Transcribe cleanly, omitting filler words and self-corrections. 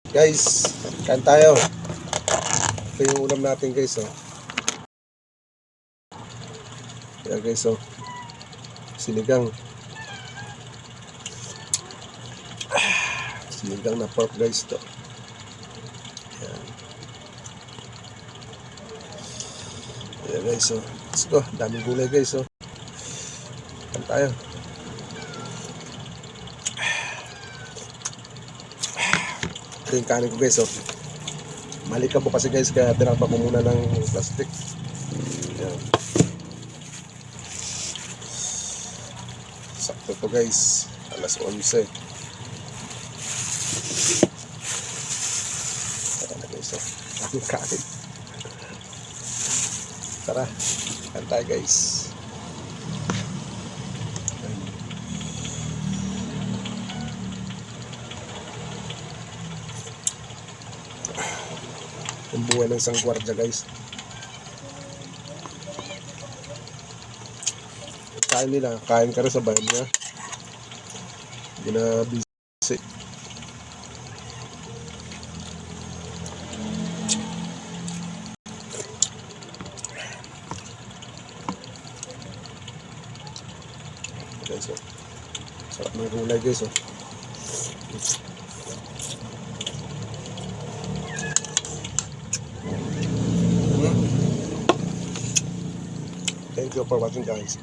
Guys, kain tayo. Ito yung ulam natin guys, oh. Kaya guys, oh. Sinigang. Sinigang na pork guys to. Ayan. Ayan guys, oh. Let's go. Daming gulay guys, oh. Kain tayo. Ito yung kanin ko guys, oh. Malika po kasi guys, kaya tinapa ko muna ng plastic. Ayan. Sakto to guys, alas 11. Tara na guys, oh. Ang kanin. Tara, kain tayo guys. Yung buhay ng isang gwardiya guys. Kain nila, kain ka rin sa bayan niya. Hindi na busy. Guys, oh. Sarap ng gulay guys, oh. Thank you for watching guys.